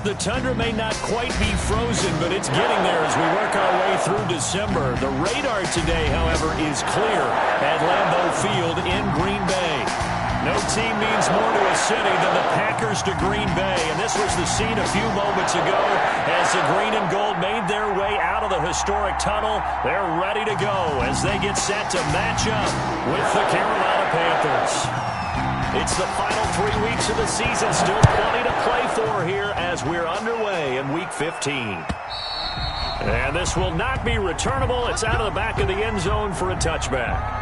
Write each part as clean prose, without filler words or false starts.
the tundra may not quite be frozen, but it's getting there as we work our way through December. The radar today, however, is clear at Lambeau Field in Green Bay. No team means more to a city than the Packers to Green Bay, and this was the scene a few moments ago as the green and gold made their way out of the historic tunnel. They're ready to go as they get set to match up with the Carolina Panthers. It's the final 3 weeks of the season, still plenty to play for here as we're underway in Week 15. And this will not be returnable. It's out of the back of the end zone for a touchback.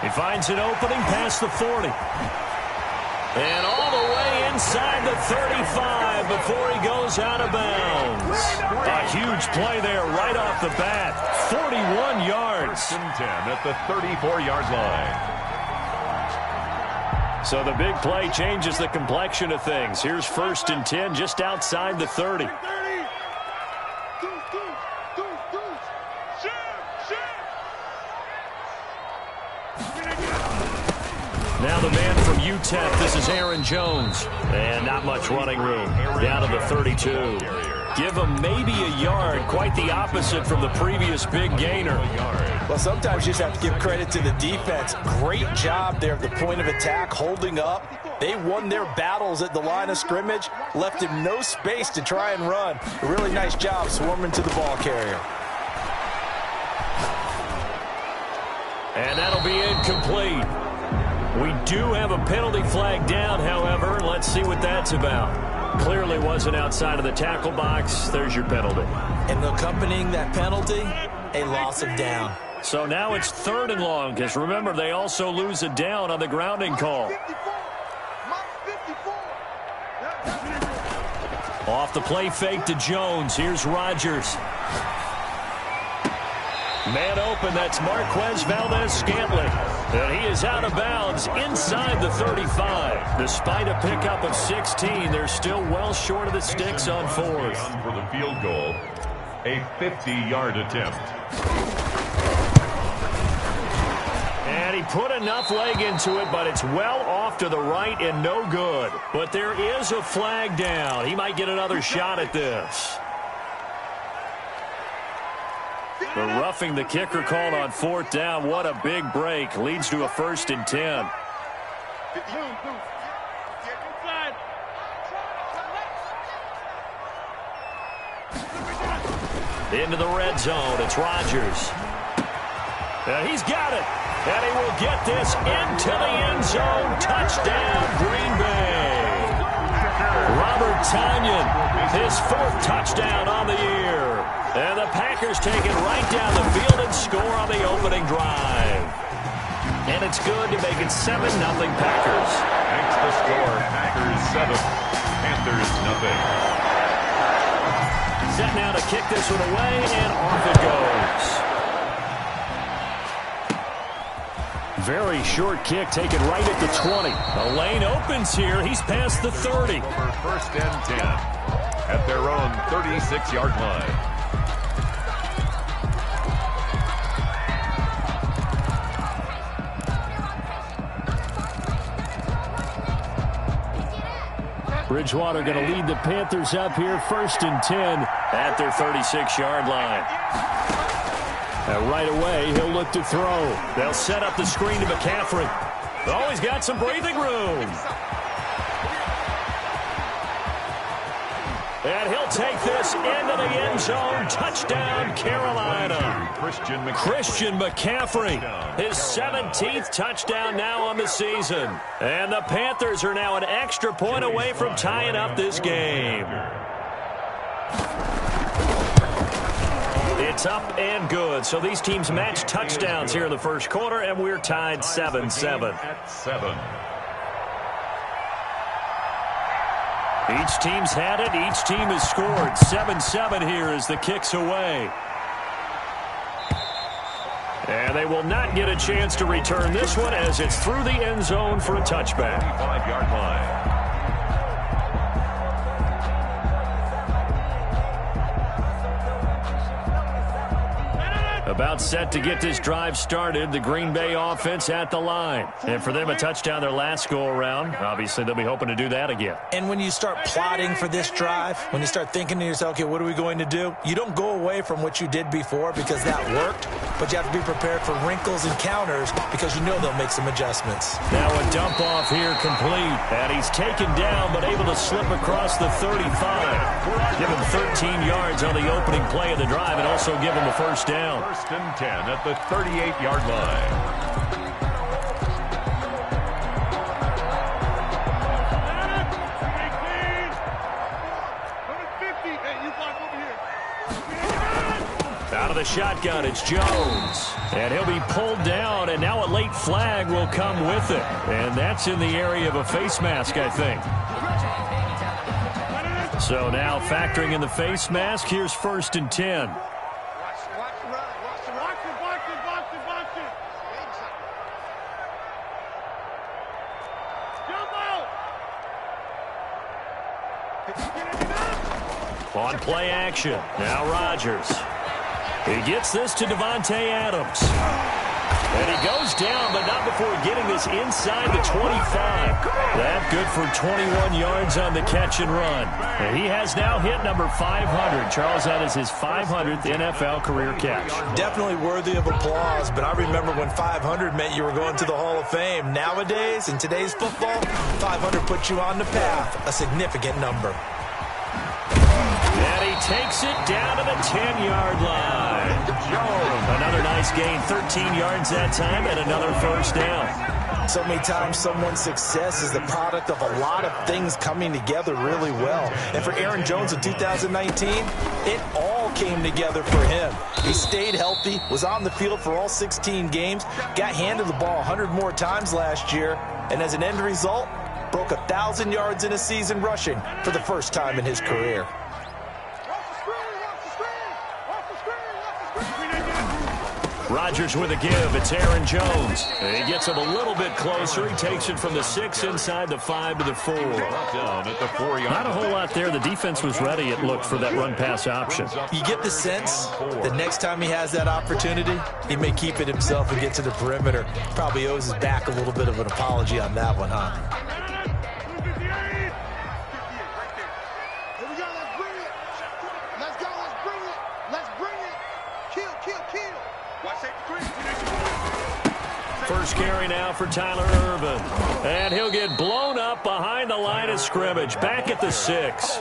He finds an opening past the 40. And all the way inside the 35 before he goes out of bounds. A huge play there right off the bat. 41 yards. 1st and 10 at the 34-yard line. So the big play changes the complexion of things. Here's 1st and 10 just outside the 30. Now the man from UTEP, this is Aaron Jones. And not much running room. Down to the 32. Give him maybe a yard. Quite the opposite from the previous big gainer. Well, sometimes you just have to give credit to the defense. Great job there at the point of attack, holding up. They won their battles at the line of scrimmage, left him no space to try and run. A really nice job swarming to the ball carrier. And that'll be incomplete. We do have a penalty flag down, however. Let's see what that's about. Clearly wasn't outside of the tackle box. There's your penalty. And accompanying that penalty, a loss of down. So now it's 3rd and long, because remember, they also lose a down on the grounding call. Off the play fake to Jones. Here's Rodgers. Man open, that's Marquez Valdez-Scantling. And he is out of bounds inside the 35. Despite a pickup of 16, they're still well short of the sticks on 4th. For the field goal, a 50-yard attempt. And he put enough leg into it, but it's well off to the right and no good. But there is a flag down. He might get another shot at this. The roughing the kicker called on 4th down. What a big break. Leads to a 1st and 10. Into the red zone. It's Rodgers. And he's got it. And he will get this into the end zone. Touchdown, Green Bay. Robert Tonyan, his 4th touchdown on the year. And the Packers take it right down the field and score on the opening drive. And it's good to make it 7-0 Packers. Makes the score Packers 7, Panthers nothing. Set now to kick this one away, and off it goes. Very short kick taken right at the 20. The lane opens here. He's past the 30. Over 1st and 10 at their own 36-yard line. Bridgewater going to lead the Panthers up here, 1st and 10 at their 36-yard line. And right away, he'll look to throw. They'll set up the screen to McCaffrey. Oh, he's got some breathing room. And he'll take this into the end zone. Touchdown, Carolina. Christian McCaffrey, his 17th touchdown now on the season. And the Panthers are now an extra point away from tying up this game. It's up and good. So these teams match touchdowns here in the first quarter, and we're tied 7-7. At 7. Each team's had it. Each team has scored. 7-7 here as the kick's away. And they will not get a chance to return this one as it's through the end zone for a touchback. 5-yard line. About set to get this drive started, the Green Bay offense at the line. And for them, a touchdown their last go-around. Obviously, they'll be hoping to do that again. And when you start plotting for this drive, when you start thinking to yourself, okay, what are we going to do? You don't go away from what you did before because that worked, but you have to be prepared for wrinkles and counters because you know they'll make some adjustments. Now a dump off here complete. And he's taken down but able to slip across the 35. Give him 13 yards on the opening play of the drive and also give him a first down. First and 10 at the 38-yard line. Out of the shotgun, it's Jones. And he'll be pulled down, and now a late flag will come with it. And that's in the area of a face mask, I think. So now factoring in the face mask, here's first and 10. On play action, now Rodgers. He gets this to Devontae Adams. And he goes down, but not before getting this inside the 25. That good for 21 yards on the catch and run. And he has now hit number 500. Charles, that is his 500th NFL career catch. Definitely worthy of applause, but I remember when 500 meant you were going to the Hall of Fame. Nowadays, in today's football, 500 puts you on the path, a significant number. And he takes it down to the 10-yard line. Another nice gain, 13 yards that time, and another first down. So many times someone's success is the product of a lot of things coming together really well. And for Aaron Jones in 2019, it all came together for him. He stayed healthy, was on the field for all 16 games, got handed the ball 100 more times last year, and as an end result, broke 1,000 yards in a season rushing for the first time in his career. Rodgers with a give. It's Aaron Jones. And he gets him a little bit closer. He takes it from the 6 inside the 5 to the 4. Down at the 4-yard. Not a whole lot there. The defense was ready, it looked, for that run-pass option. You get the sense the next time he has that opportunity, he may keep it himself and get to the perimeter. Probably owes his back a little bit of an apology on that one, huh? First carry now for Tyler Ervin. And he'll get blown up behind the line of scrimmage. Back at the 6.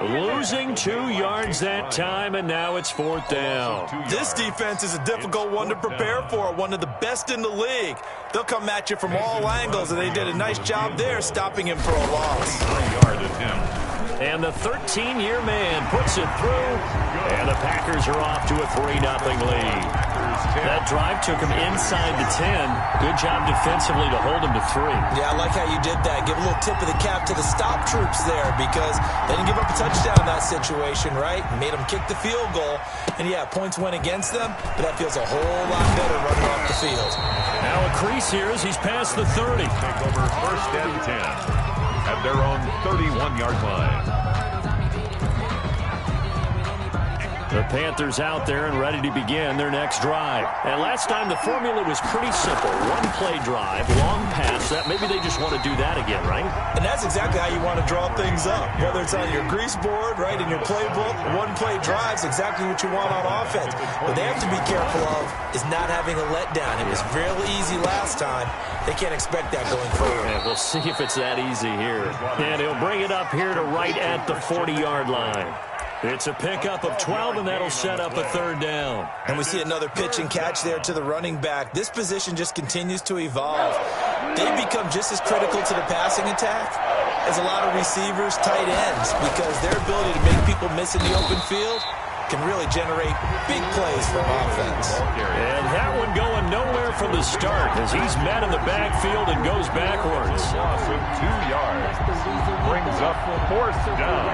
Losing 2 yards that time, and now it's 4th down. This defense is a difficult one to prepare for, one of the best in the league. They'll come at you from all angles, and they did a nice job there stopping him for a loss. 3-yard attempt. And the 13-year man puts it through, and the Packers are off to a 3-0 lead. That drive took him inside the 10. Good job defensively to hold him to 3. Yeah, I like how you did that. Give a little tip of the cap to the stop troops there because they didn't give up a touchdown in that situation, right? Made them kick the field goal. And, yeah, points went against them, but that feels a whole lot better running off the field. Now a crease here as he's past the 30. Take over first and 10 at their own 31-yard line. The Panthers out there and ready to begin their next drive. And last time the formula was pretty simple. One-play drive, long pass. That maybe they just want to do that again, right? And that's exactly how you want to draw things up. Whether it's on your grease board, right, in your playbook, one-play drive's exactly what you want on offense. What they have to be careful of is not having a letdown. It was fairly easy last time. They can't expect that going forward. And we'll see if it's that easy here. And he'll bring it up here to right at the 40-yard line. It's a pickup of 12, and that'll set up a 3rd down. And we see another pitch and catch there to the running back. This position just continues to evolve. They become just as critical to the passing attack as a lot of receivers, tight ends, because their ability to make people miss in the open field can really generate big plays from offense. And that one going nowhere from the start as he's met in the backfield and goes backwards. Loss of 2 yards. Brings up 4th down.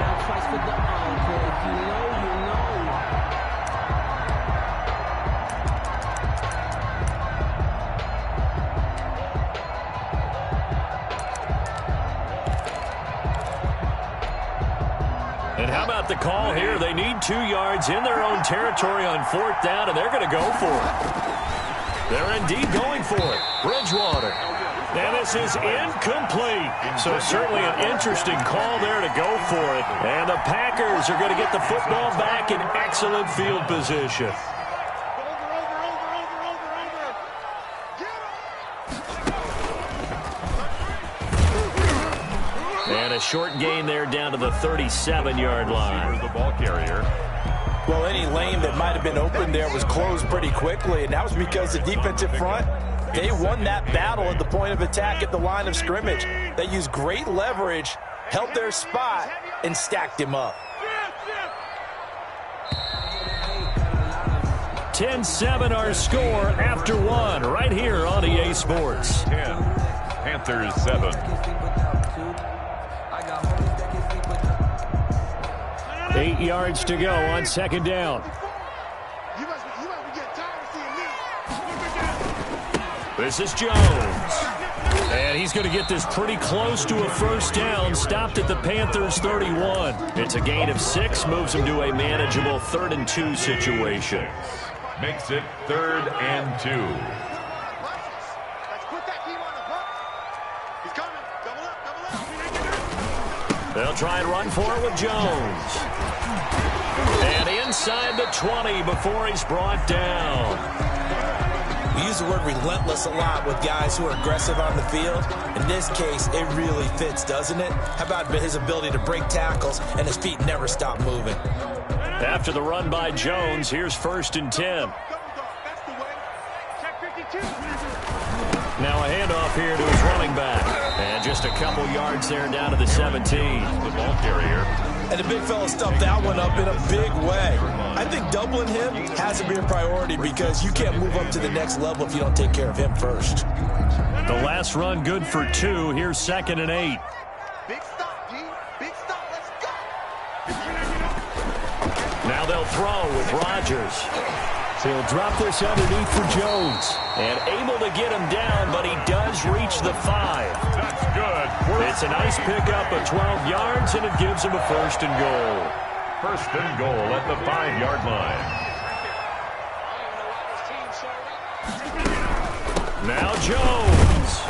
And how about the call here? They need 2 yards in their own territory on 4th down, and they're going to go for it. They're indeed going for it. Bridgewater. And this is incomplete. So certainly an interesting call there to go for it. And the Packers are going to get the football back in excellent field position. And a short gain there down to the 37-yard line. The ball carrier. Well, any lane that might have been open there was closed pretty quickly, and that was because the defensive front, they won that battle at the point of attack at the line of scrimmage. They used great leverage, held their spot, and stacked him up. 10-7 our score after 1 right here on EA Sports. 10. Panthers 7. 8 yards to go on 2nd down. This is Jones. And he's going to get this pretty close to a 1st down, stopped at the Panthers 31. It's a gain of 6, moves him to a manageable 3rd and 2 situation. Makes it 3rd and 2. They'll try and run for it with Jones. And inside the 20 before he's brought down. We use the word relentless a lot with guys who are aggressive on the field. In this case, it really fits, doesn't it? How about his ability to break tackles and his feet never stop moving? After the run by Jones, here's 1st and 10. Now a handoff here to his running back. And just a couple yards there down to the 17. The ball carrier. And the big fella stuffed that one up in a big way. I think doubling him has to be a priority because you can't move up to the next level if you don't take care of him first. The last run good for 2. Here's 2nd and 8. Big stop, G. Big stop. Let's go. Now they'll throw with Rodgers. He'll drop this underneath for Jones. And able to get him down, but he does reach the 5. That's good. It's a nice pickup of 12 yards, and it gives him a 1st and goal. 1st and goal at the 5-yard line. Now Jones.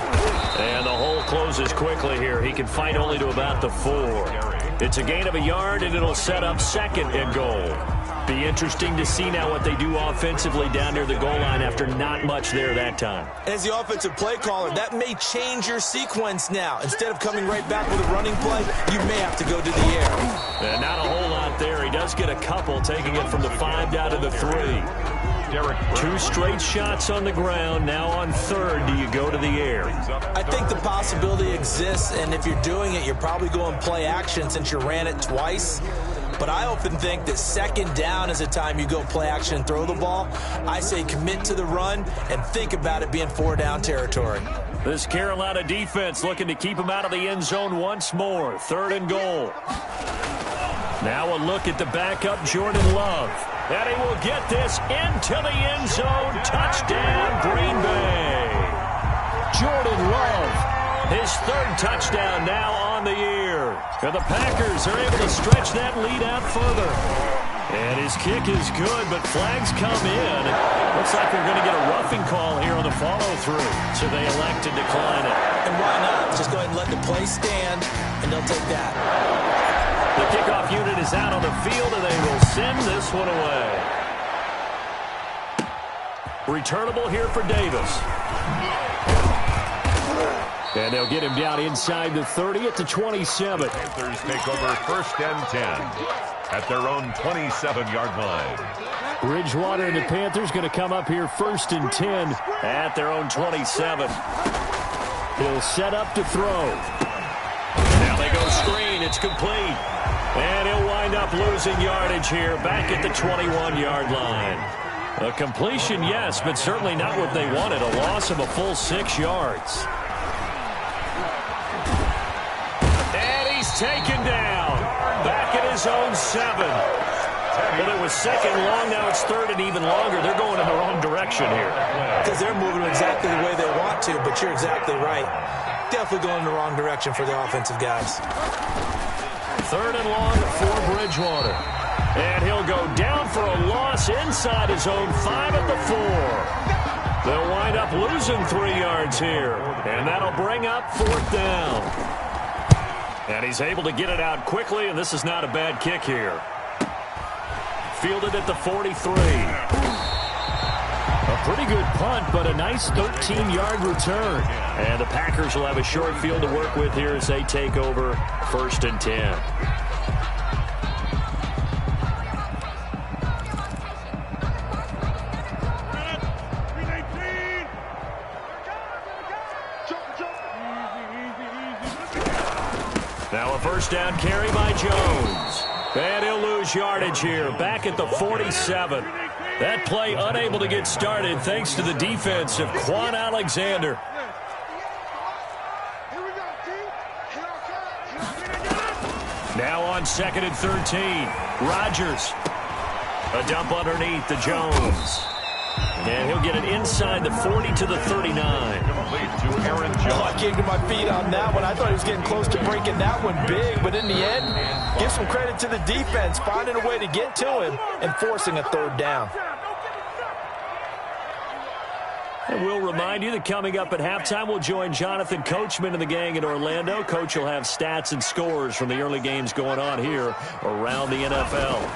And the hole closes quickly here. He can fight only to about the 4. It's a gain of a yard, and it'll set up 2nd and goal. Be interesting to see now what they do offensively down near the goal line after not much there that time. As the offensive play caller, that may change your sequence now. Instead of coming right back with a running play, you may have to go to the air. And not a whole lot there. He does get a couple, taking it from the 5 down to the 3. 2 straight shots on the ground. Now on 3rd, do you go to the air? I think the possibility exists, and if you're doing it, you're probably going play action since you ran it twice. But I often think that 2nd down is a time you go play action and throw the ball. I say commit to the run and think about it being 4-down territory. This Carolina defense looking to keep him out of the end zone once more. 3rd and goal. Now a look at the backup, Jordan Love. And he will get this into the end zone. Touchdown, Green Bay. Jordan Love. His 3rd touchdown now on the year. And the Packers are able to stretch that lead out further. And his kick is good, but flags come in. Looks like they're going to get a roughing call here on the follow-through. So they elect to decline it. And why not? Just go ahead and let the play stand, and they'll take that. The kickoff unit is out on the field, and they will send this one away. Returnable here for Davis. And they'll get him down inside the 30 at the 27. Panthers take over 1st and 10 at their own 27-yard line. Bridgewater and the Panthers going to come up here 1st and 10 at their own 27. He'll set up to throw. Now they go screen. It's It's complete. And he'll wind up losing yardage here back at the 21-yard line. A completion, yes, but certainly not what they wanted. A loss of a full 6 yards. And he's taken down. Back at his own 7. Well, it was second long. Now it's third and even longer. They're going in the wrong direction here. Because they're moving exactly the way they want to, but you're exactly right. Definitely going in the wrong direction for the offensive guys. Third and long for Bridgewater. And he'll go down for a loss inside his own 5 at the 4. They'll wind up losing 3 yards here. And that'll bring up 4th down. And he's able to get it out quickly, and this is not a bad kick here. Fielded at the 43. A pretty good punt, but a nice 13-yard return. And the Packers will have a short field to work with here as they take over 1st and 10. Now a first down carry by Jones. And he'll lose yardage here, back at the 47. That play unable to get started thanks to the defense of Quan Alexander. Now on 2nd and 13. Rodgers. A dump underneath to Jones. And he'll get it inside the 40 to the 39. I came to my feet on that one. I thought he was getting close to breaking that one big, but in the end, give some credit to the defense, finding a way to get to him and forcing a 3rd down. And we'll remind you that coming up at halftime, we'll join Jonathan Coachman and the gang in Orlando. Coach will have stats and scores from the early games going on here around the NFL.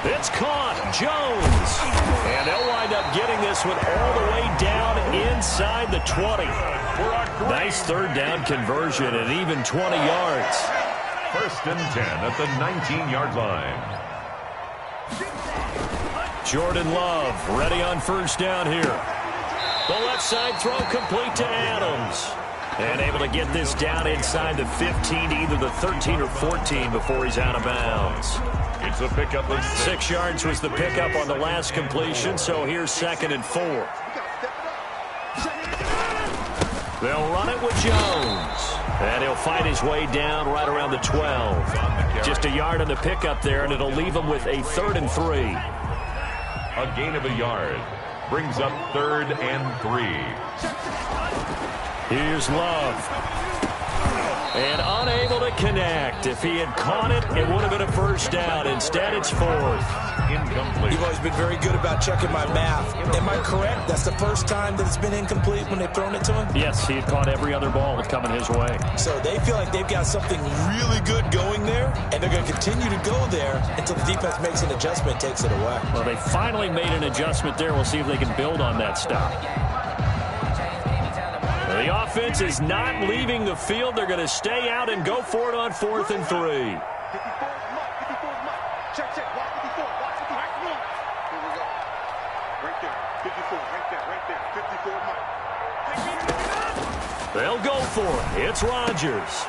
It's caught. Jones. And they'll wind up getting this one all the way down inside the 20. Nice 3rd down conversion and even 20 yards. 1st and 10 at the 19-yard line. Jordan Love ready on 1st down here. The left side throw complete to Adams. And able to get this down inside the 15 to either the 13 or 14 before he's out of bounds. It's a pickup of 6 yards was the pickup on the last completion, so here's 2nd and 4. They'll run it with Jones. And he'll fight his way down right around the 12. Just a yard on the pickup there, and it'll leave him with a 3rd and 3. A gain of a yard. Brings up 3rd and 3. Here's Love. And unable to connect. If he had caught it, it would have been a 1st down. Instead, it's 4th. Incomplete. You've always been very good about checking my math. Am I correct? That's the first time that it's been incomplete when they've thrown it to him? Yes, he had caught every other ball coming his way. So they feel like they've got something really good going there, and they're going to continue to go there until the defense makes an adjustment, takes it away. Well, they finally made an adjustment there. We'll see if they can build on that stop. The offense is not leaving the field. They're going to stay out and go for it on 4th and 3. They'll go for it. It's Rodgers.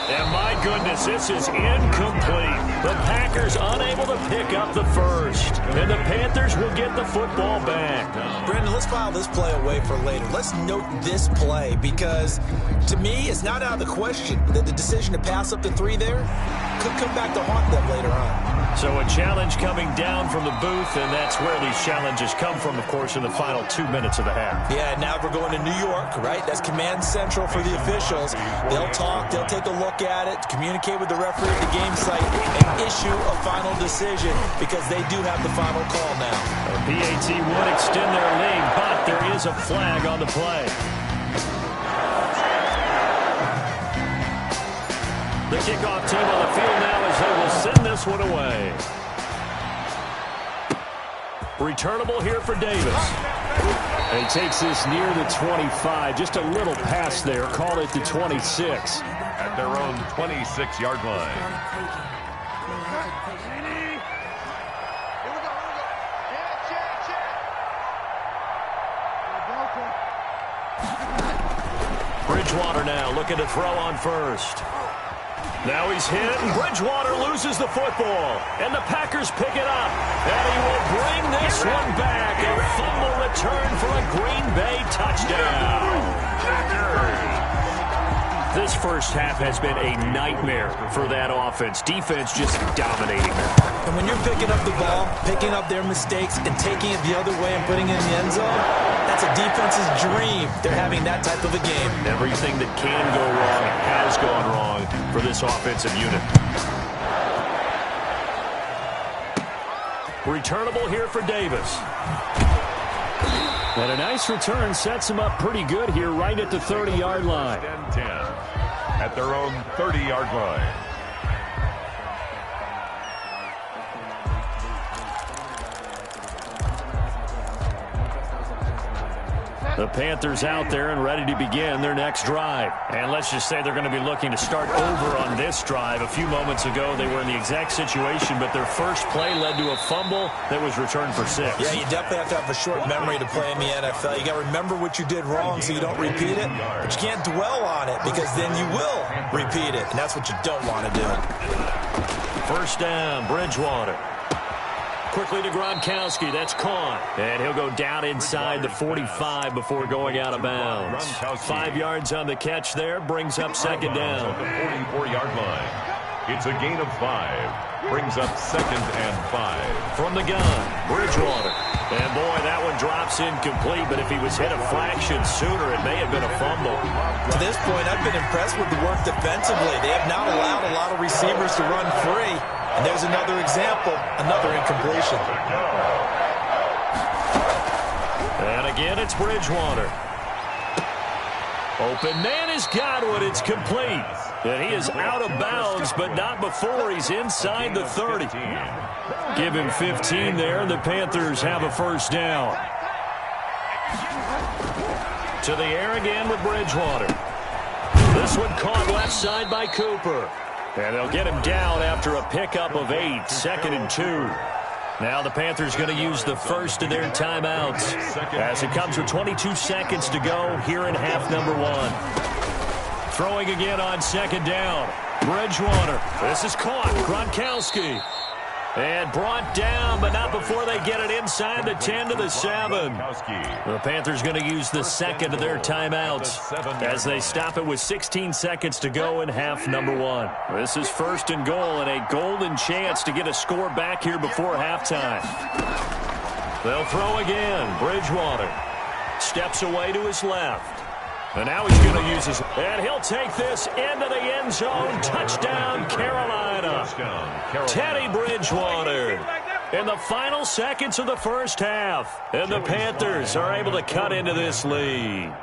And my goodness, this is incomplete. The Packers unable to pick up the 1st. And the Panthers will get the football back. Brendan, let's file this play away for later. Let's note this play because, to me, it's not out of the question that the decision to pass up the 3 there could come back to haunt them later on. So a challenge coming down from the booth, and that's where these challenges come from, of course, in the final 2 minutes of the half. Yeah, now we're going to New York, right? That's command central for the officials. They'll talk, they'll take a look at it, communicate with the referee at the game site, and issue a final decision because they do have the final call now. The PAT would extend their lead, but there is a flag on the play. The kickoff team on the field now as they will send this one away. Returnable here for Davis. And he takes this near the 25. Just a little pass there. Call it the 26. At their own 26-yard line. Bridgewater now looking to throw on first. Now he's hit, and Bridgewater loses the football. And the Packers pick it up. And he will bring this one back. A fumble return for a Green Bay touchdown. This first half has been a nightmare for that offense. Defense just dominating them. And when you're picking up the ball, picking up their mistakes, and taking it the other way and putting it in the end zone, that's a defense's dream. They're having that type of a game. Everything that can go wrong has gone wrong for this offensive unit. Returnable here for Davis. And a nice return sets him up pretty good here right at the 30-yard line. 10 at their own 30-yard line. The Panthers out there and ready to begin their next drive. And let's just say they're going to be looking to start over on this drive. A few moments ago, they were in the exact situation, but their first play led to a fumble that was returned for 6. Yeah, you definitely have to have a short memory to play in the NFL. You got to remember what you did wrong so you don't repeat it, but you can't dwell on it because then you will repeat it, and that's what you don't want to do. First down, Bridgewater. Quickly to Gronkowski. That's caught. And he'll go down inside the 45 before going out of bounds. 5 yards on the catch there. Brings up second down. The 44-yard line. It's a gain of 5. Brings up second and 5. From the gun, Bridgewater. And boy, that one drops incomplete. But if he was hit a fraction sooner, it may have been a fumble. To this point, I've been impressed with the work defensively. They have not allowed a lot of receivers to run free. And there's another example, another incompletion. And again, it's Bridgewater. Open man is Godwin. It's complete. And he is out of bounds, but not before he's inside the 30. Give him 15 there, and the Panthers have a first down. To the air again with Bridgewater. This one caught left side by Cooper. And they'll get him down after a pickup of 8, 2nd and 2. Now the Panthers going to use the first of their timeouts as it comes with 22 seconds to go here in half number 1. Throwing again on second down. Bridgewater. This is caught. Gronkowski. And brought down, but not before they get it inside the 10 to the 7. The Panthers going to use the second of their timeouts as they stop it with 16 seconds to go in half number 1. This is first and goal and a golden chance to get a score back here before halftime. They'll throw again. Bridgewater steps away to his left. And now he's going to use his... And he'll take this into the end zone. Touchdown, Carolina. Teddy Bridgewater in the final seconds of the first half. And the Panthers are able to cut into this lead.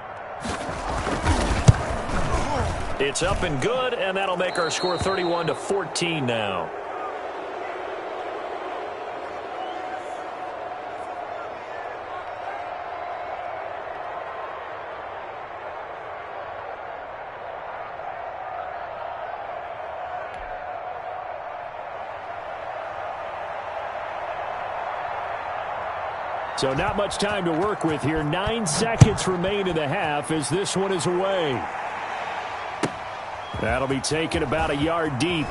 It's up and good, and that'll make our score 31-14 now. So not much time to work with here. 9 seconds remain in the half as this one is away. That'll be taken about a yard deep.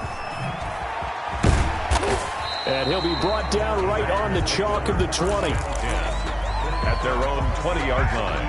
And he'll be brought down right on the chalk of the 20. At their own 20-yard line.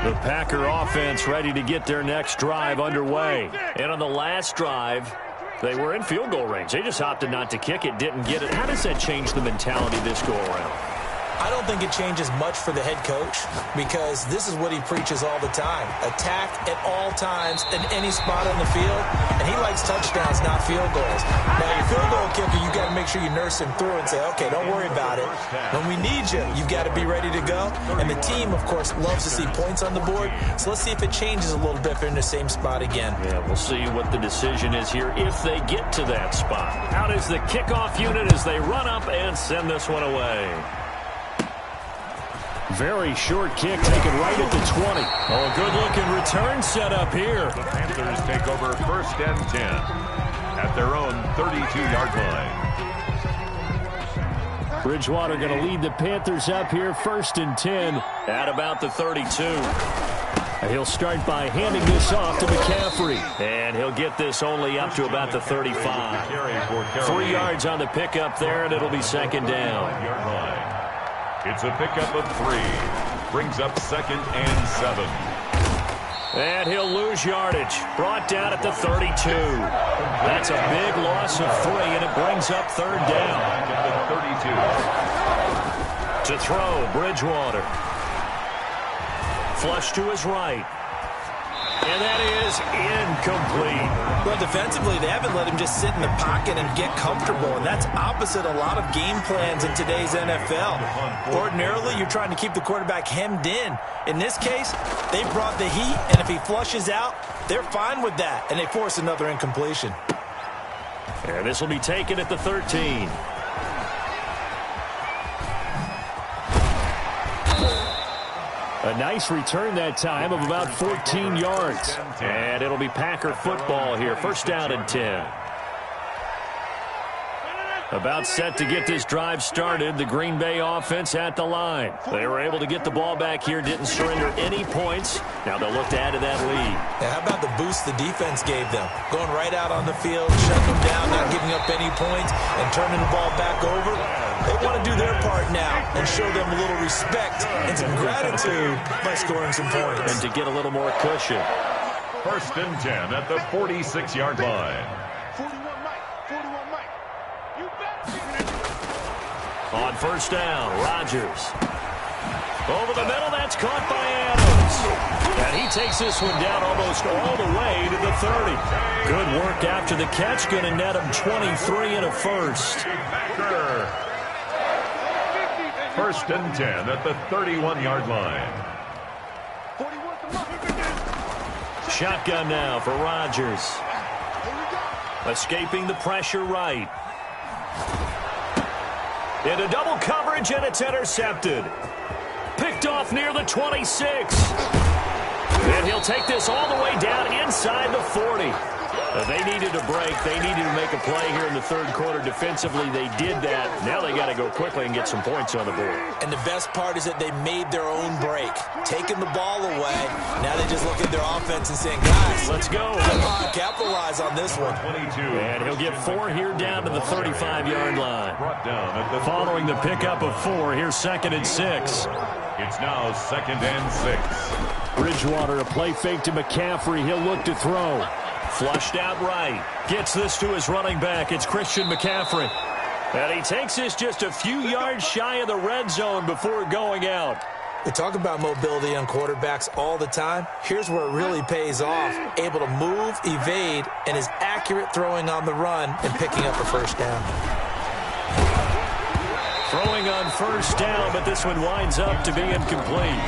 The Packer offense ready to get their next drive underway. And on the last drive, they were in field goal range. They just opted not to kick it, didn't get it. How does that change the mentality this go around? I don't think it changes much for the head coach because this is what he preaches all the time. Attack at all times in any spot on the field, and he likes touchdowns, not field goals. Now, your field goal kicker, you got to make sure you nurse him through and say, okay, don't worry about it. When we need you, you've got to be ready to go. And the team, of course, loves to see points on the board. So let's see if it changes a little bit if they're in the same spot again. Yeah, we'll see what the decision is here if they get to that spot. Out is the kickoff unit as they run up and send this one away. Very short kick taken right at the 20. Oh, a good-looking return set up here. The Panthers take over first and 10 at their own 32-yard line. Bridgewater going to lead the Panthers up here first and 10 At about the 32. And he'll start by handing this off to McCaffrey. And he'll get this only up to about the 35. 3 yards on the pickup there, and it'll be second down. It's a pickup of 3. Brings up 2nd and 7. And he'll lose yardage. Brought down at the 32. That's a big loss of 3, and it brings up third down. At the 32. To throw, Bridgewater. Flush to his right. And that is incomplete. Well, defensively, they haven't let him just sit in the pocket and get comfortable, and that's opposite a lot of game plans in today's NFL. Ordinarily, you're trying to keep the quarterback hemmed in. In this case, they brought the heat, and if he flushes out, they're fine with that, and they force another incompletion. And this will be taken at the 13. A nice return that time of about 14 yards. And it'll be Packer football here. First down and 10. About set to get this drive started. The Green Bay offense at the line. They were able to get the ball back here. Didn't surrender any points. Now they'll look to add to that lead. Yeah, how about the boost the defense gave them? Going right out on the field, shutting them down, not giving up any points, and turning the ball back over. They want to do their part now and show them a little respect and some gratitude by scoring some points. And to get a little more cushion. First and 10 at the 46-yard line. 41 Mike. 41 Mike. You bet. On first down, Rodgers. Over the middle, that's caught by Adams. And he takes this one down almost all the way to the 30. Good work after the catch. Going to net him 23 and a first. First and 10 at the 31-yard line. Shotgun now for Rodgers. Escaping the pressure right. Into double coverage, and it's intercepted. Picked off near the 26. And he'll take this all the way down inside the 40. They needed a break. They needed to make a play here in the third quarter. Defensively, they did that. Now they got to go quickly and get some points on the board. And the best part is that they made their own break. Taking the ball away. Now they just look at their offense and saying, guys, let's go. Come on, capitalize on this one. 22. And he'll get 4 here down to the 35-yard line. Brought down at the Following the pickup of 4, here's 2nd and 6. It's now 2nd and 6. Bridgewater, a play fake to McCaffrey. He'll look to throw. Flushed out right. Gets this to his running back. It's Christian McCaffrey. And he takes this just a few yards shy of the red zone before going out. We talk about mobility on quarterbacks all the time. Here's where it really pays off. Able to move, evade, and is accurate throwing on the run and picking up a first down. Throwing on first down, but this one winds up to be incomplete.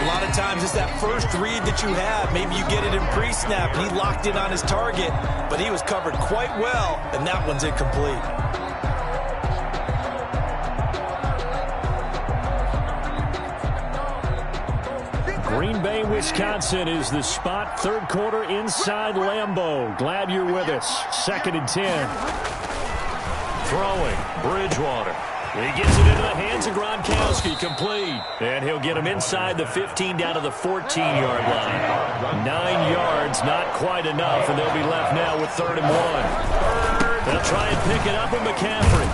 A lot of times it's that first read that you have. Maybe you get it in pre-snap, and he locked in on his target, but he was covered quite well, and that one's incomplete. Green Bay, Wisconsin is the spot. Third quarter inside Lambeau. Glad you're with us. 2nd and 10. Throwing, Bridgewater. He gets it into the hands of Gronkowski, complete. And he'll get him inside the 15 down to the 14-yard line. 9 yards, not quite enough, and they'll be left now with 3rd and 1. They'll try and pick it up with McCaffrey.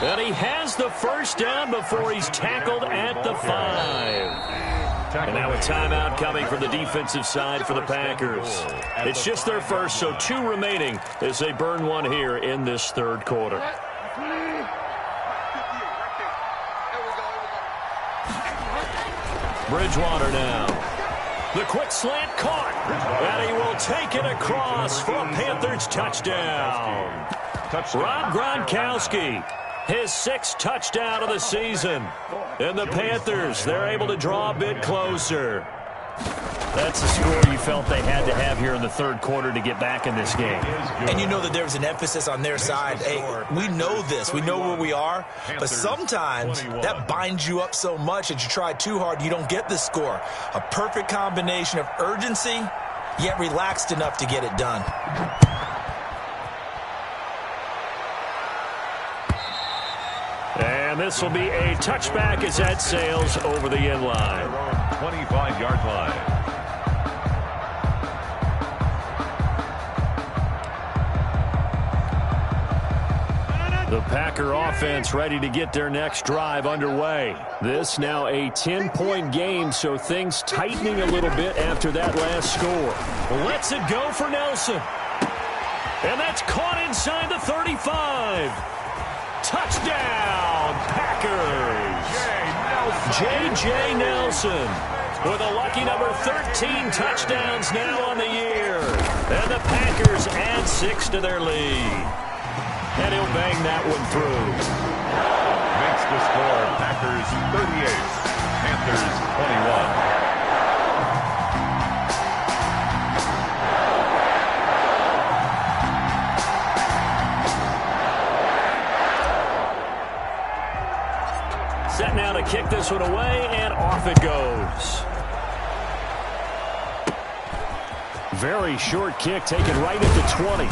And he has the first down before he's tackled at the 5. And now a timeout coming from the defensive side for the Packers. It's just their first, so 2 remaining as they burn one here in this third quarter. Bridgewater now. The quick slant caught. And he will take it across for a Panthers touchdown. Rob Gronkowski, his 6th touchdown of the season. And the Panthers, they're able to draw a bit closer. That's the score you felt they had to have here in the third quarter to get back in this game. And you know that there's an emphasis on their side. Hey, we know this. We know where we are. But sometimes that binds you up so much that you try too hard, you don't get the score. A perfect combination of urgency, yet relaxed enough to get it done. And And this will be a touchback as that sails over the end line. 25-yard line. The Packer offense ready to get their next drive underway. This now a 10-point game, so things tightening a little bit after that last score. Lets it go for Nelson. And that's caught inside the 35. Touchdown, Packers. J.J. Nelson with a lucky number 13 touchdowns now on the year. And the Packers add 6 to their lead. And he'll bang that one through. Makes the score Packers 38, Panthers 21. Set now to kick this one away, and off it goes. Very short kick taken right at the 20.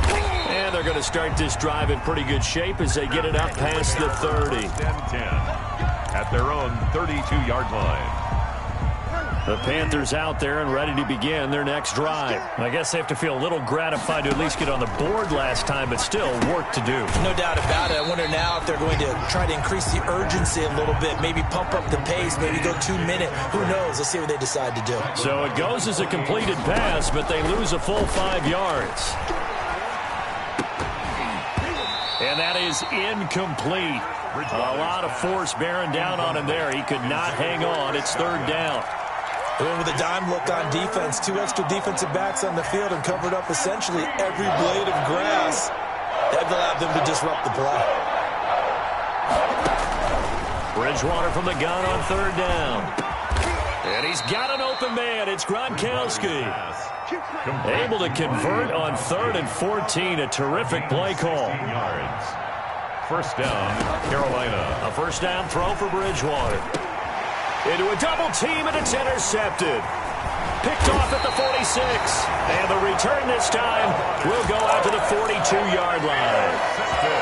And they're going to start this drive in pretty good shape as they get it up past the 30. 10-10 at their own 32-yard line. The Panthers out there and ready to begin their next drive. I guess they have to feel a little gratified to at least get on the board last time, but still work to do. No doubt about it. I wonder now if they're going to try to increase the urgency a little bit, maybe pump up the pace, maybe go 2-minute. Who knows? Let's see what they decide to do. So it goes as a completed pass, but they lose a full 5 yards. And that is incomplete. A lot of force bearing down on him there. He could not hang on. It's third down. And with a dime look on defense, 2 extra defensive backs on the field and covered up essentially every blade of grass. That allowed them to disrupt the play. Bridgewater from the gun on third down. And he's got an open man. It's Gronkowski. Able to convert on 3rd and 14. A terrific play call. First down, Carolina. A first down throw for Bridgewater. Into a double team, and it's intercepted. Picked off at the 46. And the return this time will go out to the 42-yard line.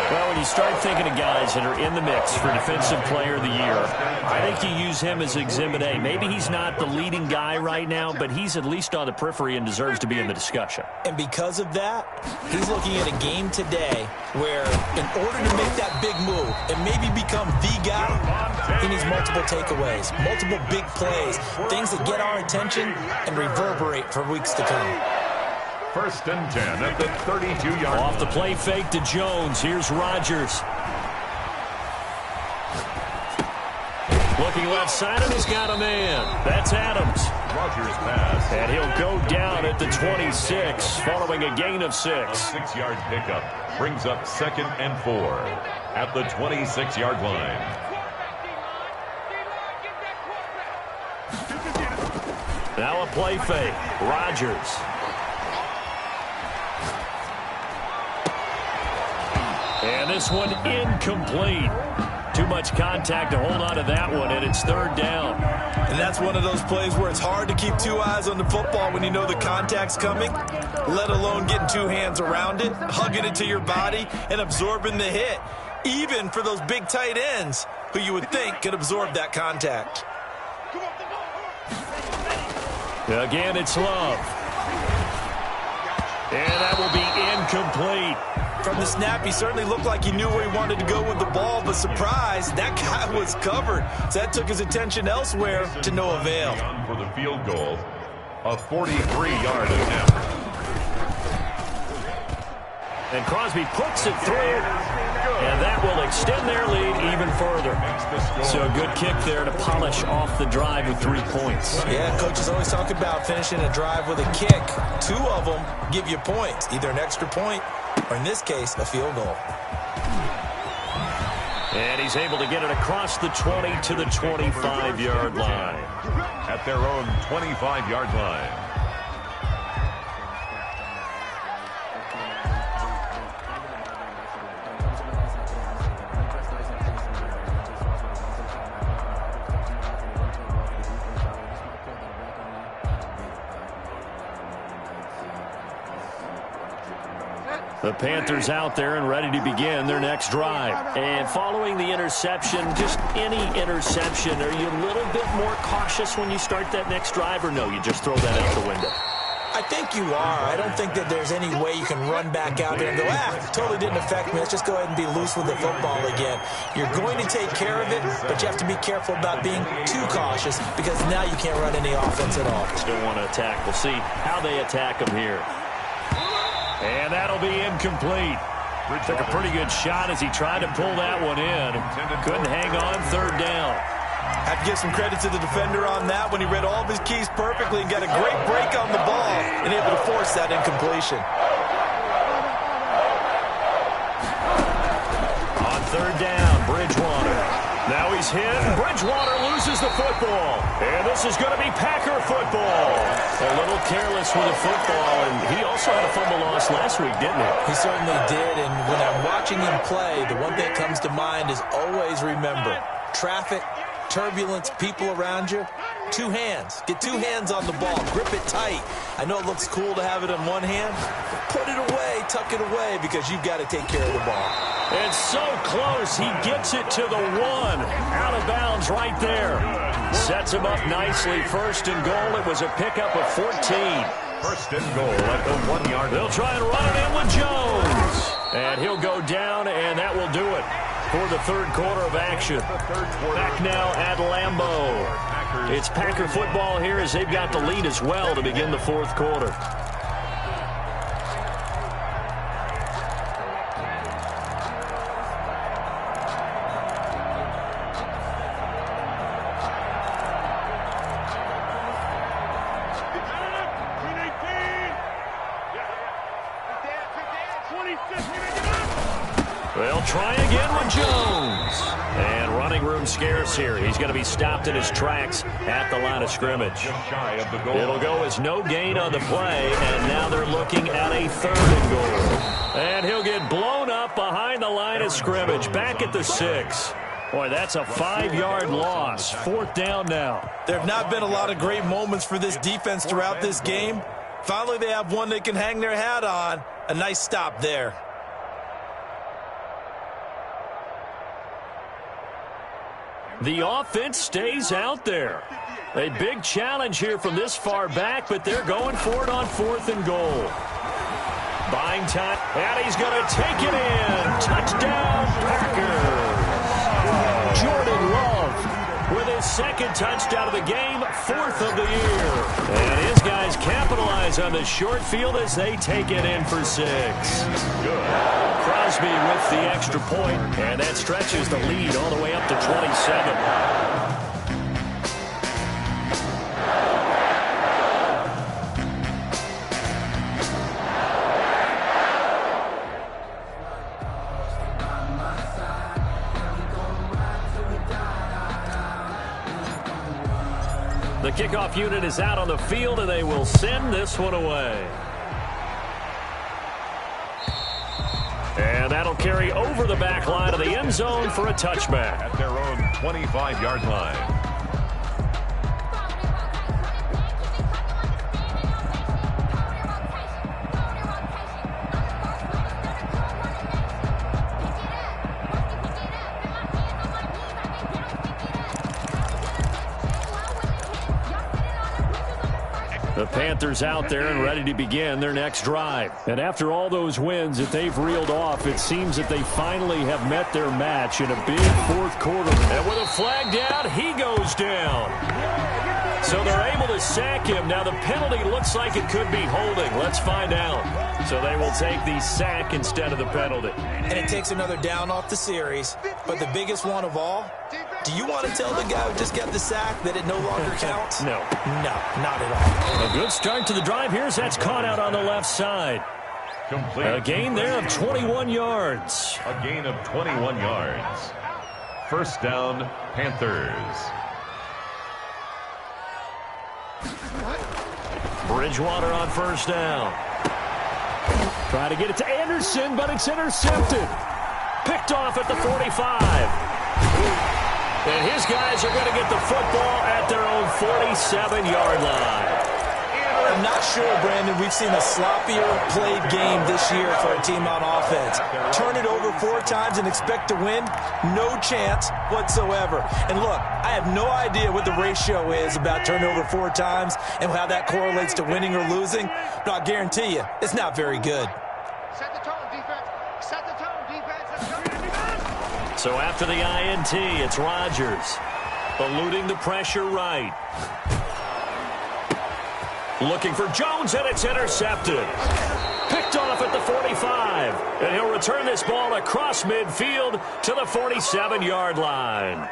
Well, when you start thinking of guys that are in the mix for Defensive Player of the Year, I think you use him as Exhibit A. Maybe he's not the leading guy right now, but he's at least on the periphery and deserves to be in the discussion. And because of that, he's looking at a game today where in order to make that big move and maybe become the guy, he needs multiple takeaways, multiple big plays, things that get our attention and reverberate for weeks to come. First and 10 at the 32-yard line. Off the play fake to Jones. Here's Rodgers. Looking left side, and he's got a man. That's Adams. Rodgers pass. And he'll go down at the 26, following a gain of 6. A 6-yard pickup brings up 2nd and 4 at the 26-yard line. Now a play fake. Rodgers. And this one incomplete. Too much contact to hold on to that one, and it's third down. And that's one of those plays where it's hard to keep 2 eyes on the football when you know the contact's coming, let alone getting 2 hands around it, hugging it to your body, and absorbing the hit, even for those big tight ends who you would think could absorb that contact. Again, it's Love. And that will be incomplete. From the snap, he certainly looked like he knew where he wanted to go with the ball, but surprise, that guy was covered. So that took his attention elsewhere to no avail. For the field goal, a 43-yard attempt. And Crosby puts it through, and that will extend their lead even further. So a good kick there to polish off the drive with 3 points. Yeah, coaches always talk about finishing a drive with a kick. 2 of them give you points, either an extra point or, in this case, a field goal. And he's able to get it across the 20 to the 25-yard line. At their own 25-yard line. The Panthers out there and ready to begin their next drive. And following the interception, just any interception, are you a little bit more cautious when you start that next drive, or no, you just throw that out the window? I think you are. I don't think that there's any way you can run back out there and go, totally didn't affect me. Let's just go ahead and be loose with the football again. You're going to take care of it, but you have to be careful about being too cautious because now you can't run any offense at all. Still want to attack. We'll see how they attack them here. And that'll be incomplete. Took a pretty good shot as he tried to pull that one in. Couldn't hang on third down. Have to give some credit to the defender on that when he read all of his keys perfectly and got a great break on the ball and able to force that incompletion. On third down, Bridgewater. Now he's hit, and Bridgewater loses the football. And this is going to be Packer football. A little careless with the football, and he also had a fumble loss last week, didn't he? He certainly did, and when I'm watching him play, the one thing that comes to mind is always remember, traffic, turbulence, people around you, two hands. Get two hands on the ball. Grip it tight. I know it looks cool to have it in one hand. Put it away, tuck it away, because you've got to take care of the ball. It's so close. He gets it to the one. Out of bounds right there. Sets him up nicely. First and goal. It was a pickup of 14. First and goal at the 1 yard. They'll try and run it in with Jones. And he'll go down, and that will do it for the third quarter of action. Back now at Lambeau. It's Packer football here as they've got the lead as well to begin the fourth quarter. They'll try again with Jones. And running room scarce here. He's going to be stopped in his tracks at the line of scrimmage. It'll go as no gain on the play, and now they're looking at a third and goal. And he'll get blown up behind the line of scrimmage, back at the 6. Boy, that's a 5-yard loss. Fourth down now. There have not been a lot of great moments for this defense throughout this game. Finally, they have one they can hang their hat on. A nice stop there. The offense stays out there. A big challenge here from this far back, but they're going for it on fourth and goal. Buying time, and he's going to take it in. Touchdown, Packers. Jordan Love with his second touchdown of the game, fourth of the year. And his guys capitalize on the short field as they take it in for 6. Good. Crosby with the extra point, and that stretches the lead all the way up to 27. The kickoff unit is out on the field, and they will send this one away. And that'll carry over the back line of the end zone for a touchback. At their own 25-yard line. The Panthers out there and ready to begin their next drive. And after all those wins that they've reeled off, it seems that they finally have met their match in a big fourth quarter. And with a flag down, he goes down. So they're able to sack him. Now the penalty looks like it could be holding. Let's find out. So they will take the sack instead of the penalty. And it takes another down off the series. But the biggest one of all, do you want to tell the guy who just got the sack that it no longer counts? No. No, not at all. A good start to the drive here as that's caught out on the left side. Complete. A gain there of 21 yards. A gain of 21 yards. First down, Panthers. Bridgewater on first down. Try to get it to Anderson, but it's intercepted. Picked off at the 45. And his guys are going to get the football at their own 47-yard line. not sure, Brandon, we've seen a sloppier played game this year for a team on offense. Turn it over 4 times and expect to win? No chance whatsoever. And look, I have no idea what the ratio is about turnover 4 times and how that correlates to winning or losing, but I'll guarantee you, it's not very good. Set the tone, defense. Set the tone, defense. Let's go. So after the INT, it's Rodgers. Eluding the pressure right. Looking for Jones, and it's intercepted. Picked off at the 45. And he'll return this ball across midfield to the 47-yard line.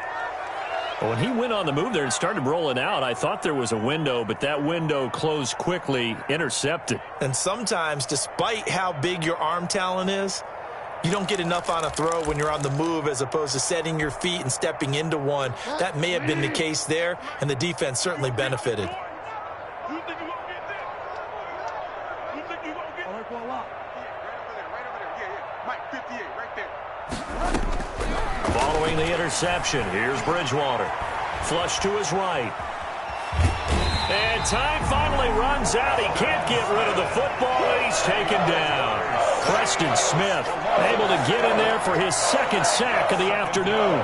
When he went on the move there and started rolling out, I thought there was a window, but that window closed quickly, intercepted. And sometimes, despite how big your arm talent is, you don't get enough on a throw when you're on the move as opposed to setting your feet and stepping into one. That may have been the case there, and the defense certainly benefited. You think you gonna get there? You think you gonna get there? Right over there, right over there. Yeah. Mike, 58, right there. Following the interception, here's Bridgewater. Flush to his right. And time finally runs out. He can't get rid of the football, and he's taken down. Preston Smith able to get in there for his 2nd sack of the afternoon.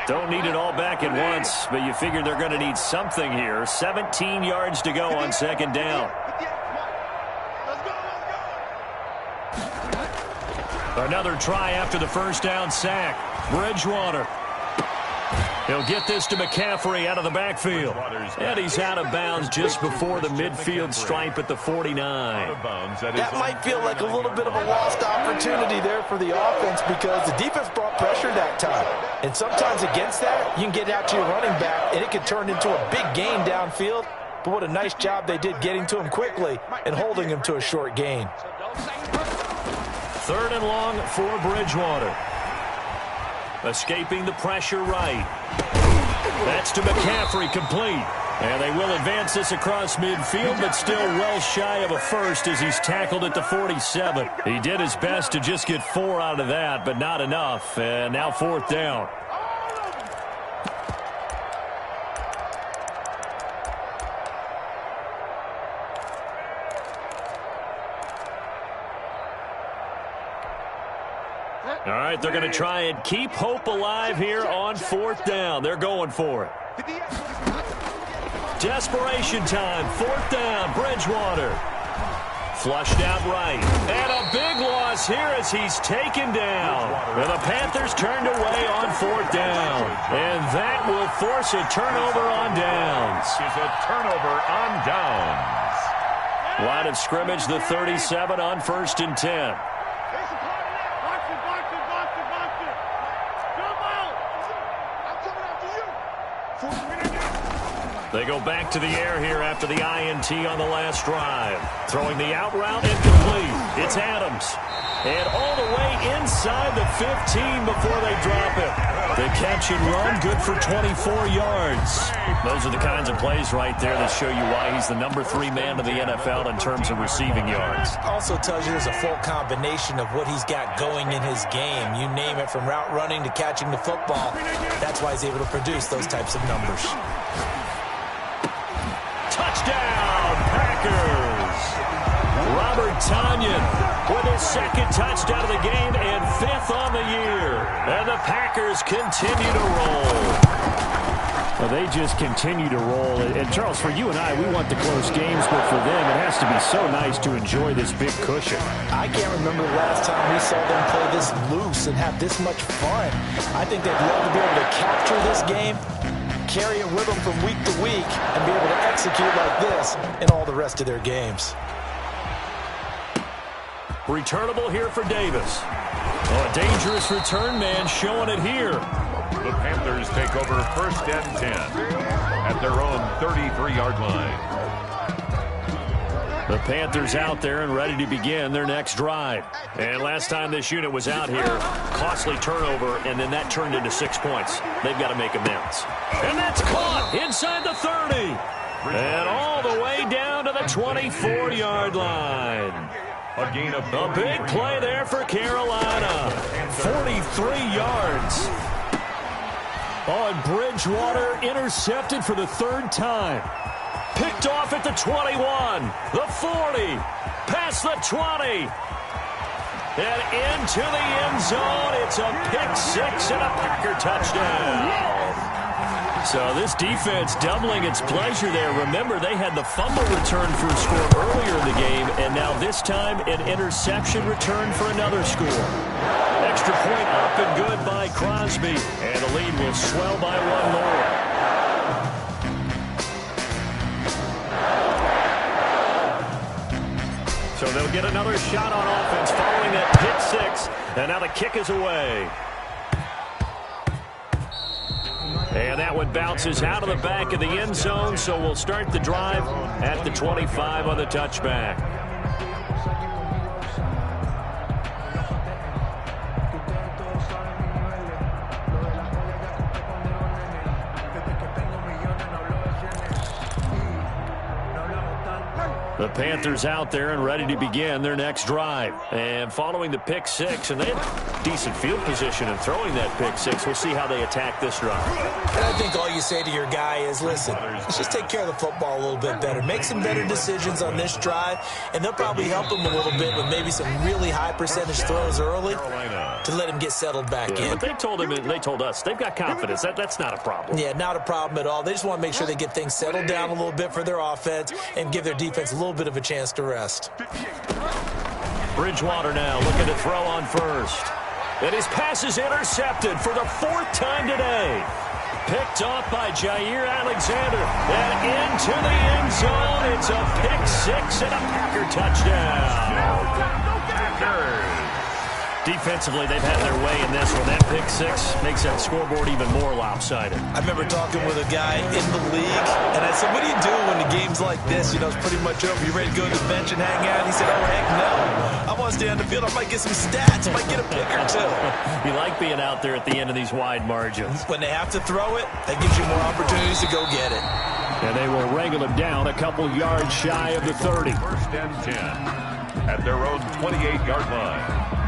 Don't need it all back at once, but you figure they're going to need something here. 17 yards to go on 2nd down. Another try after the 1st down sack. Bridgewater. He'll get this to McCaffrey out of the backfield. And he's out of bounds just before the midfield stripe at the 49. That might feel like a little bit of a lost opportunity there for the offense because the defense brought pressure that time. And sometimes against that, you can get out to your running back, and it can turn into a big gain downfield. But what a nice job they did getting to him quickly and holding him to a short gain. 3rd and long for Bridgewater. Escaping the pressure right. That's to McCaffrey, complete. And they will advance this across midfield, but still well shy of a first as he's tackled at the 47. He did his best to just get 4 out of that, but not enough. And now 4th down. All right, they're going to try and keep hope alive here on 4th down. They're going for it. Desperation time, 4th down, Bridgewater. Flushed out right. And a big loss here as he's taken down. And the Panthers turned away on 4th down. And that will force a turnover on downs. Is a turnover on downs. Line of scrimmage, the 37 on 1st and 10. They go back to the air here after the INT on the last drive. Throwing the out route incomplete. It's Adams. And all the way inside the 15 before they drop it. The catch and run, good for 24 yards. Those are the kinds of plays right there that show you why he's the number 3 man in the NFL in terms of receiving yards. Also tells you there's a full combination of what he's got going in his game. You name it, from route running to catching the football. That's why he's able to produce those types of numbers. Touchdown, Packers! Robert Tonyan with his 2nd touchdown of the game and 5th on the year. And the Packers continue to roll. Well, they just continue to roll. And, Charles, for you and I, we want the close games, but for them, it has to be so nice to enjoy this big cushion. I can't remember the last time we saw them play this loose and have this much fun. I think they'd love to be able to capture this game, carry it with them from week to week, and be able to execute like this in all the rest of their games. Returnable here for Davis. Oh, a dangerous return man showing it here. The Panthers take over 1st and 10 at their own 33-yard line. The Panthers out there and ready to begin their next drive. And last time this unit was out here, costly turnover, and then that turned into 6 points. They've got to make amends. And that's caught inside the 30. And all the way down to the 24-yard line. A gain of A big play there for Carolina. 43 yards. Oh, and Bridgewater intercepted for the 3rd time. Picked off at the 21, the 40, past the 20, and into the end zone. It's a pick six and a Packer touchdown. So this defense doubling its pleasure there. Remember, they had the fumble return for a score earlier in the game, and now this time an interception return for another score. Extra point up and good by Crosby, and the lead will swell by one more. So they'll get another shot on offense following that pick six, and now the kick is away. And that one bounces out of the back of the end zone, so we'll start the drive at the 25 on the touchback. The Panthers out there and ready to begin their next drive. And following the pick six, and they had decent field position in throwing that pick six. We'll see how they attack this drive. And I think all you say to your guy is, listen, let's just take care of the football a little bit better. Make some better decisions on this drive, and they'll probably help him a little bit with maybe some really high percentage throws early to let him get settled back in. But they told him, and they told us, they've got confidence. That's not a problem. Yeah, not a problem at all. They just want to make sure they get things settled down a little bit for their offense and give their defense a little bit of a chance to rest. Bridgewater now looking to throw on first. And his pass is intercepted for the fourth time today. Picked off by Jair Alexander. And into the end zone. It's a pick six and a Packer touchdown. Defensively, they've had their way in this one. That pick six makes that scoreboard even more lopsided. I remember talking with a guy in the league, and I said, what do you do when the game's like this? You know, it's pretty much over. You ready to go to the bench and hang out? He said, oh, heck no. I want to stay on the field. I might get some stats. I might get a pick or two. You like being out there at the end of these wide margins. When they have to throw it, that gives you more opportunities to go get it. And they will wrangle him down a couple yards shy of the 30. First and 10 at their own 28-yard line.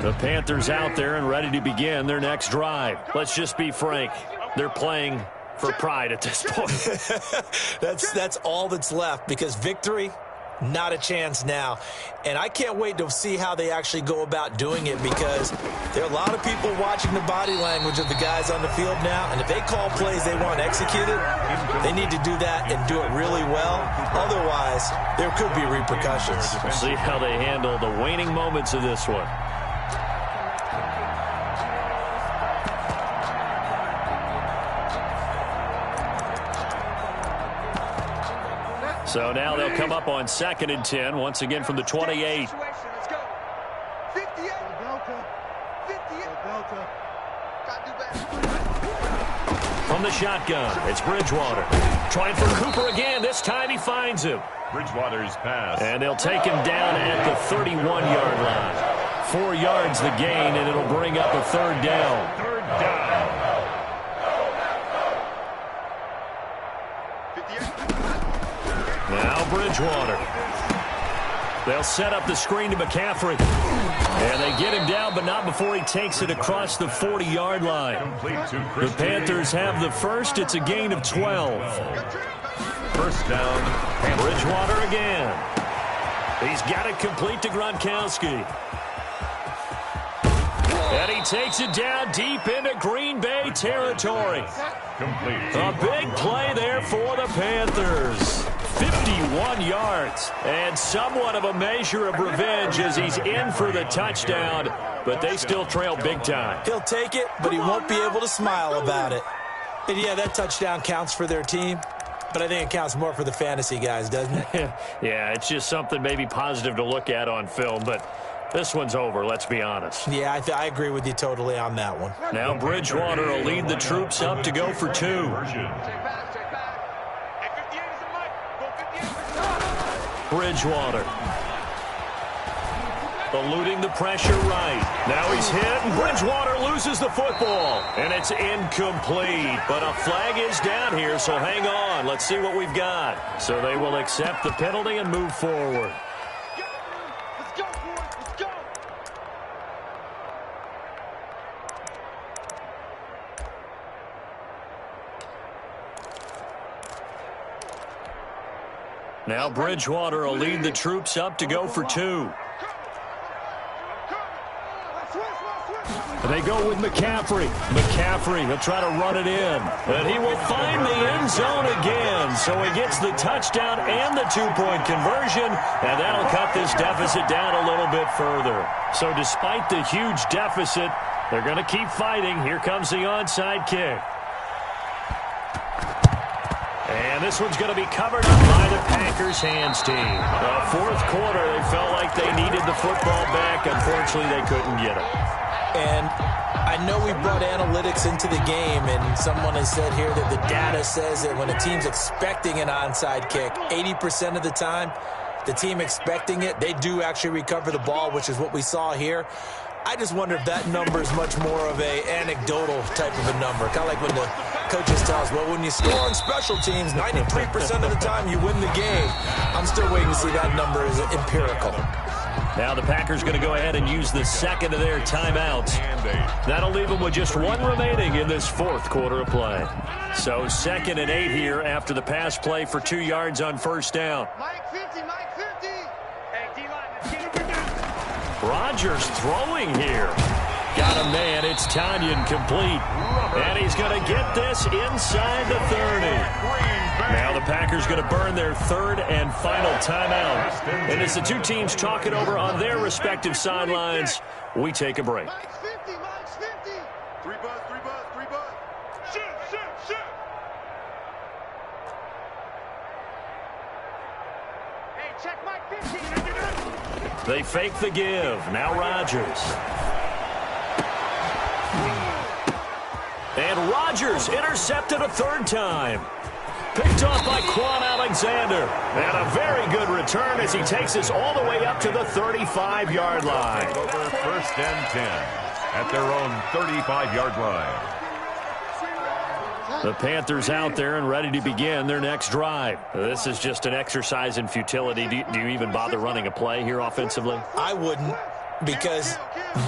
The Panthers out there and ready to begin their next drive. Let's just be frank. They're playing for pride at this point. That's all that's left, because victory, not a chance now. And I can't wait to see how they actually go about doing it, because there are a lot of people watching the body language of the guys on the field now, and if they call plays they want executed, they need to do that and do it really well. Otherwise, there could be repercussions. We'll see how they handle the waning moments of this one. So now they'll come up on 2nd and 10, once again from the 28. Let's go. 58. Delta. 58. Delta. From the shotgun, it's Bridgewater. Trying for Cooper again. This time he finds him. Bridgewater's pass. And they'll take him down at the 31-yard line. 4 yards the gain, and it'll bring up a third down. Third down. Now Bridgewater. They'll set up the screen to McCaffrey. And they get him down, but not before he takes it across the 40-yard line. The Panthers have the first. It's a gain of 12. First down. Bridgewater again. He's got it complete to Gronkowski. And he takes it down deep into Green Bay territory. Complete. A big play there for the Panthers. 51 yards. And somewhat of a measure of revenge as he's in for the touchdown. But they still trail big time. He'll take it, but he won't be able to smile about it. And yeah, that touchdown counts for their team. But I think it counts more for the fantasy guys, doesn't it? Yeah, it's just something maybe positive to look at on film. But this one's over, let's be honest. Yeah, I agree with you totally on that one. Now Bridgewater will lead the troops up to go for 2. Bridgewater. Eluding the pressure right. Now he's hit, and Bridgewater loses the football. And it's incomplete. But a flag is down here, so hang on. Let's see what we've got. So they will accept the penalty and move forward. Let's go, boys. Let's go. Now Bridgewater will lead the troops up to go for 2. And they go with McCaffrey. McCaffrey, he'll try to run it in. And he will find the end zone again. So he gets the touchdown and the 2-point conversion. And that'll cut this deficit down a little bit further. So despite the huge deficit, they're going to keep fighting. Here comes the onside kick. And this one's going to be covered up by the Packers hands team. The fourth quarter, they felt like they needed the football back. Unfortunately, they couldn't get it. And I know we brought analytics into the game, and someone has said here that the data says that when a team's expecting an onside kick, 80% of the time, the team expecting it, they do actually recover the ball, which is what we saw here. I just wonder if that number is much more of a anecdotal type of a number. Kind of like when the coaches tell us, well, when you score on special teams, 93% of the time you win the game. I'm still waiting to see that number is empirical. Now the Packers going to go ahead and use the second of their timeouts. That'll leave them with just 1 remaining in this fourth quarter of play. So 2nd and 8 here after the pass play for 2 yards on first down. Mike 50, Mike 50. Hey, D-line, Rodgers throwing here. Got a man. It's Tanyan complete. And he's going to get this inside the 30. Now the Packers going to burn their 3rd and final timeout. And as the two teams talk it over on their respective sidelines, we take a break. Mike 50, Mike 50. 3 buzz, 3 buzz, 3 buzz. Shoot, shoot, shoot. Hey, check Mike 50. They fake the give. Now Rodgers. And Rodgers intercepted a 3rd time. Picked off by Quan Alexander. And a very good return as he takes us all the way up to the 35-yard line. Over 1st and 10 at their own 35-yard line. The Panthers out there and ready to begin their next drive. This is just an exercise in futility. Do you even bother running a play here offensively? I wouldn't, because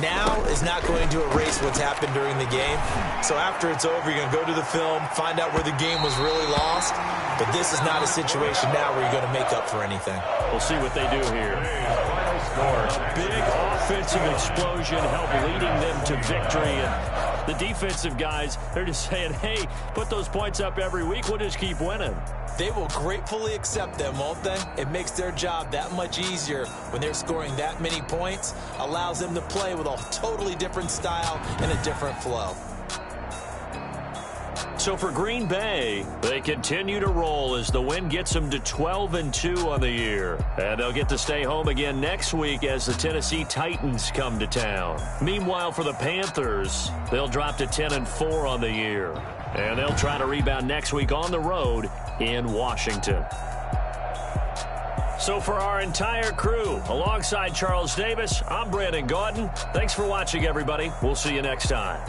now is not going to erase what's happened during the game. So after it's over, you're going to go to the film, find out where the game was really lost. But this is not a situation now where you're going to make up for anything. We'll see what they do here. Final score. Big offensive explosion helped leading them to victory. And the defensive guys, they're just saying, hey, put those points up every week. We'll just keep winning. They will gratefully accept them, won't they? It makes their job that much easier when they're scoring that many points. Allows them to play with a totally different style and a different flow. So for Green Bay, they continue to roll as the win gets them to 12-2 on the year. And they'll get to stay home again next week as the Tennessee Titans come to town. Meanwhile, for the Panthers, they'll drop to 10-4 on the year. And they'll try to rebound next week on the road in Washington. So for our entire crew, alongside Charles Davis, I'm Brandon Gaudin. Thanks for watching, everybody. We'll see you next time.